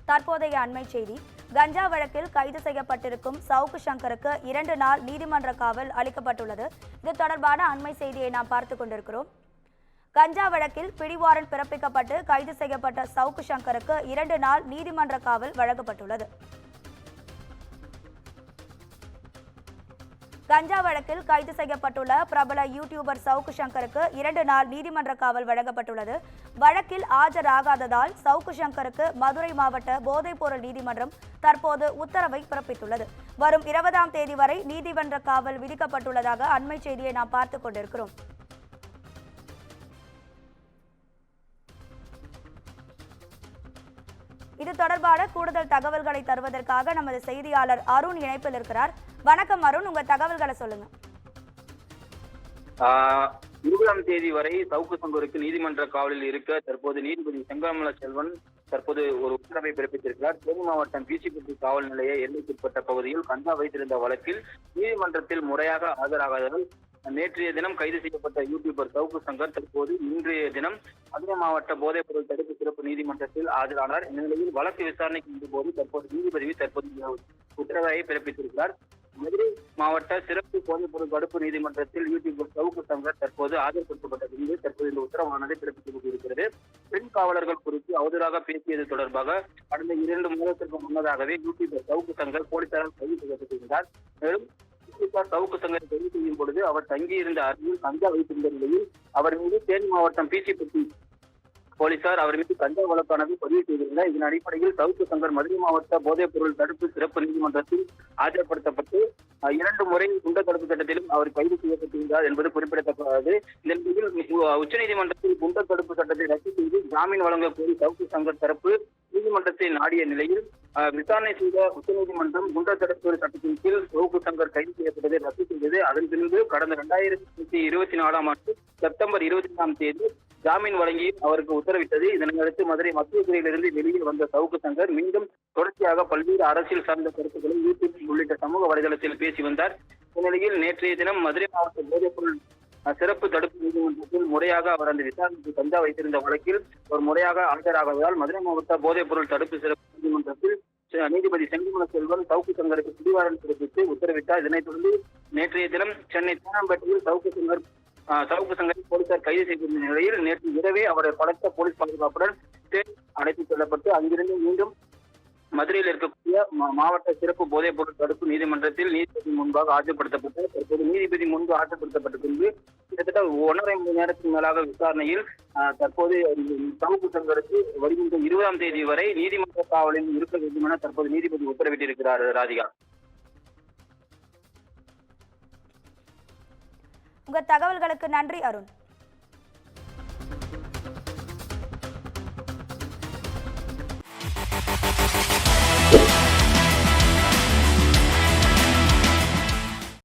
தற்போதைய அண்மை செய்தி. கஞ்சா வழக்கில் கைது செய்யப்பட்டிருக்கும் சவுக்கு சங்கருக்கு 2 நாள் நீதிமன்ற காவல் அளிக்கப்பட்டுள்ளது. இது தொடர்பான அண்மை செய்தியை நாம் பார்த்துக் கொண்டிருக்கிறோம். கஞ்சா வழக்கில் பிடிவாரண்ட் பிறப்பிக்கப்பட்டு கைது செய்யப்பட்ட சவுக்கு சங்கருக்கு 2 நாள் நீதிமன்ற காவல் வழங்கப்பட்டுள்ளது. கஞ்சா வழக்கில் கைது செய்யப்பட்டுள்ள பிரபல யூடியூபர் சவுக்கு சங்கருக்கு 2 நாள் நீதிமன்ற காவல் வழங்கப்பட்டுள்ளது. வழக்கில் ஆஜராகாததால் சவுக்கு சங்கருக்கு மதுரை மாவட்ட போதைப்பொருள் நீதிமன்றம் தற்போது உத்தரவை பிறப்பித்துள்ளது. வரும் 20ஆம் தேதி வரை நீதிமன்ற காவல் விதிக்கப்பட்டுள்ளதாக அண்மை செய்தியை நாம் பார்த்துக் கொண்டிருக்கிறோம். இது தொடர்பான கூடுதல் தகவல்களை தருவதற்காக நமது செய்தியாளர் அருண் இணைப்பில் இருக்கிறார். வணக்கம் அருண், உங்க தகவல்களை சொல்லுங்க. 20ஆம் தேதி வரை சவுக்கு சங்கருக்கு நீதிமன்ற காவலில் இருக்க தற்போது நீதிபதி செங்கமல செல்வன் தற்போது ஒரு உத்தரவை பிறப்பித்திருக்கிறார். தேனி மாவட்டம் பீச்சிப்பட்டி காவல் நிலைய எல்லைக்குட்பட்ட பகுதியில் கஞ்சா வைத்திருந்த வழக்கில் நீதிமன்றத்தில் முறையாக ஆஜராகாததால் நேற்றைய தினம் கைது செய்யப்பட்ட யூடியூபர் சவுக்கு சங்கர் தற்போது இன்றைய தினம் மதுரை மாவட்ட போதைப்பொருள் தடுப்பு சிறப்பு நீதிமன்றத்தில் ஆஜரானார். இந்த நிலையில் வழக்கு விசாரணைக்கு போது தற்போது நீதிபதி உத்தரவை பிறப்பித்திருக்கிறார். மதுரை மாவட்ட சிறப்பு போதைப்பொருள் தடுப்பு நீதிமன்றத்தில் யூடியூபர் சவுக்கு சங்கர் தற்போது ஆஜர்படுத்தப்பட்ட பின்பு தற்போது இந்த உத்தரவானது பிறப்பிக்கப்பட்டிருக்கிறது. பெண் காவலர்கள் குறித்து அவதூறாக பேசியது தொடர்பாக கடந்த 2 மாதத்திற்கு முன்னதாகவே யூடியூபர் சவுக்கு சங்கர் போலீசாரால் கைது செய்யப்பட்டிருந்தார். மேலும் சவுக்கு சங்கரை கைது செய்யும் பொழுது அவர் தங்கியிருந்த அருகில் கஞ்சா வைத்திருந்த நிலையில் அவர் மீது தேனி மாவட்டம் பீச்சிப்பட்டி போலீசார் அவர் மீது கஞ்சா வழக்கானது பதிவு செய்திருந்தார். இதன் அடிப்படையில் சவுக்கு சங்கர் மதுரை மாவட்ட போதைப் பொருள் தடுப்பு சிறப்பு நீதிமன்றத்தில் ஆஜர்படுத்தப்பட்டு 2 முறை குண்டர் தடுப்பு சட்டத்திலும் அவர் கைது செய்யப்பட்டிருந்தார் என்பது குறிப்பிடத்தக்கது. இந்த நிலையில் உச்சநீதிமன்றத்தில் குண்டர் தடுப்பு சட்டத்தை ரத்து செய்து ஜாமீன் வழங்க கோரி சவுக்கு சங்கர் தரப்பு நீதிமன்றத்தை நாடிய நிலையில் விசாரணை செய்த உச்சநீதிமன்றம் குண்டர் தடுப்பு சட்டத்தின் கீழ் சவுக்கு சங்கர் கைது செய்யப்பட்டதை ரத்து செய்தது. அதன் பின்பு கடந்த 2024ஆம் ஆண்டு செப்டம்பர் 25ஆம் தேதி ஜாமீன் வழங்கி அவருக்கு உத்தரவிட்டது. இதனையடுத்து மதுரை மத்திய சிறையிலிருந்து வெளியில் வந்த சவுக்கு சங்கர் மீண்டும் தொடர்ச்சியாக பல்வேறு அரசியல் சார்ந்த கருத்துக்களை யூடியூப் உள்ளிட்ட சமூக வலைதளத்தில் பேசி வந்தார். இந்நிலையில் நேற்றைய தினம் மதுரை மாவட்ட போதைப்பொருள் சிறப்பு தடுப்பு நீதிமன்றத்தில் முறையாக அவர் அந்த விசாரணைக்கு கஞ்சா வைத்திருந்த வழக்கில் ஒரு முறையாக ஆஜராகாததால் மதுரை மாவட்ட போதைப்பொருள் தடுப்பு சிறப்பு நீதிமன்றத்தில் நீதிபதி செங்கமல செல்வன் சவுக்கு சங்கருக்கு பிடிவாரண்ட் பிறப்பித்து உத்தரவிட்டார். இதனைத் தொடர்ந்து நேற்றைய தினம் சென்னை தேனாம்பேட்டையில் சவுக்கு சங்கரை போலீசார் கைது செய்திருந்த நிலையில் நேற்று இரவே அவரை பலத்த போலீஸ் பாதுகாப்புடன் அழைத்துச் செல்லப்பட்டு அங்கிருந்து மீண்டும் மதுரையில் இருக்கக்கூடிய மாவட்ட சிறப்பு போதைப் பொருள் தடுப்பு நீதிமன்றத்தில் நீதிபதி முன்பாக ஆஜர்படுத்தப்பட்டு தற்போது நீதிபதி முன்பு ஆஜர்படுத்தப்பட்ட பின்பு கிட்டத்தட்ட 1.5 மணி நேரத்துக்கு மேலாக விசாரணையில் தற்போது சவுக்கு சங்கருக்கு வருகின்ற 20ஆம் தேதி வரை நீதிமன்ற காவலில் இருக்க வேண்டும் என தற்போது நீதிபதி உத்தரவிட்டிருக்கிறார். ராதிகா, உங்க தகவல்களுக்கு நன்றி அருண்.